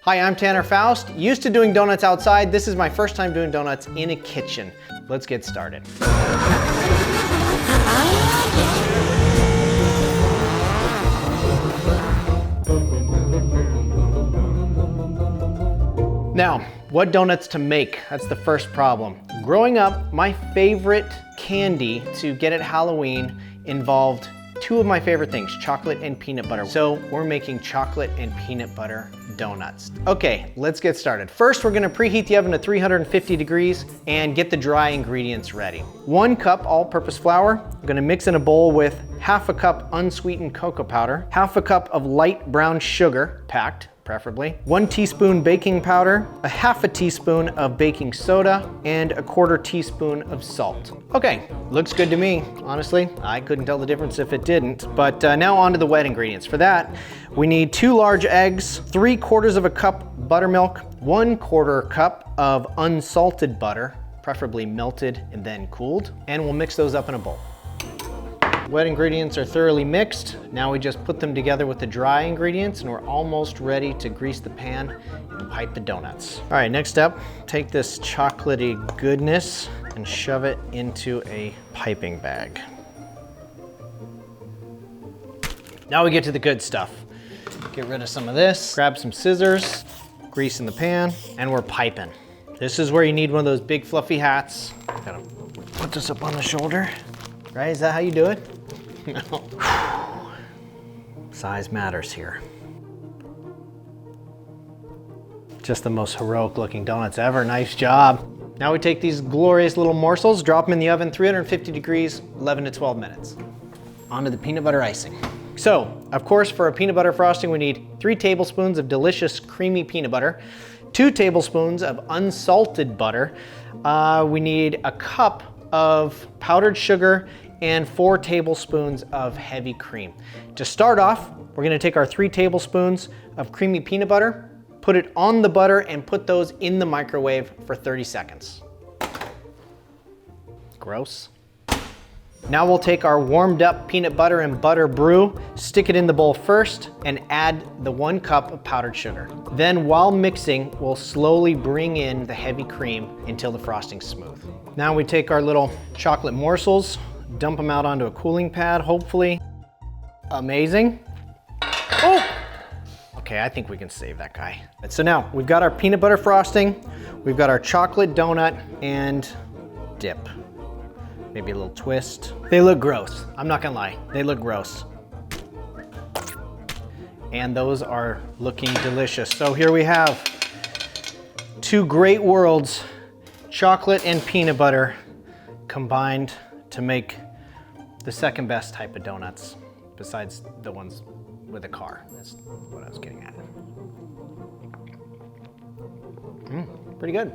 Hi, I'm Tanner Foust. Used to doing donuts outside. This is my first time doing donuts in a kitchen. Let's get started. Now, what donuts to make? That's the first problem. Growing up, my favorite candy to get at Halloween involved two of my favorite things, chocolate and peanut butter. So we're making chocolate and peanut butter donuts. Okay, let's get started. First, we're gonna preheat the oven to 350 degrees and get the dry ingredients ready. 1 cup all-purpose flour. I'm gonna mix in a bowl with half a cup unsweetened cocoa powder, half a cup of light brown sugar, packed, preferably, 1 teaspoon baking powder, a half a teaspoon of baking soda, and a 1/4 teaspoon of salt. Okay, looks good to me. Honestly, I couldn't tell the difference if it didn't. But now on to the wet ingredients. For that, we need 2 large eggs, 3/4 of a cup buttermilk, 1/4 cup of unsalted butter, preferably melted and then cooled, and we'll mix those up in a bowl. Wet ingredients are thoroughly mixed. Now we just put them together with the dry ingredients and we're almost ready to grease the pan and pipe the donuts. All right, next up, take this chocolatey goodness and shove it into a piping bag. Now we get to the good stuff. Get rid of some of this, grab some scissors, grease in the pan, and we're piping. This is where you need one of those big fluffy hats. Gotta put this up on the shoulder, right? Is that how you do it? No. Size matters here. Just the most heroic looking donuts ever. Nice job. Now we take these glorious little morsels, drop them in the oven, 350 degrees, 11 to 12 minutes. On to the peanut butter icing. So, of course, for a peanut butter frosting, we need 3 tablespoons of delicious creamy peanut butter, 2 tablespoons of unsalted butter. We need a cup of powdered sugar and 4 tablespoons of heavy cream. To start off, we're gonna take our 3 tablespoons of creamy peanut butter, put it on the butter and put those in the microwave for 30 seconds. Gross. Now we'll take our warmed up peanut butter and butter brew, stick it in the bowl first, and add the 1 cup of powdered sugar. Then while mixing, we'll slowly bring in the heavy cream until the frosting's smooth. Now we take our little chocolate morsels, dump them out onto a cooling pad, hopefully. Amazing. Oh! Okay, I think we can save that guy. So now we've got our peanut butter frosting, we've got our chocolate donut and dip. Maybe a little twist. They look gross. I'm not gonna lie, they look gross. And those are looking delicious. So here we have 2 great worlds, chocolate and peanut butter combined to make the second best type of donuts, besides the ones with a car. That's what I was getting at. Pretty good.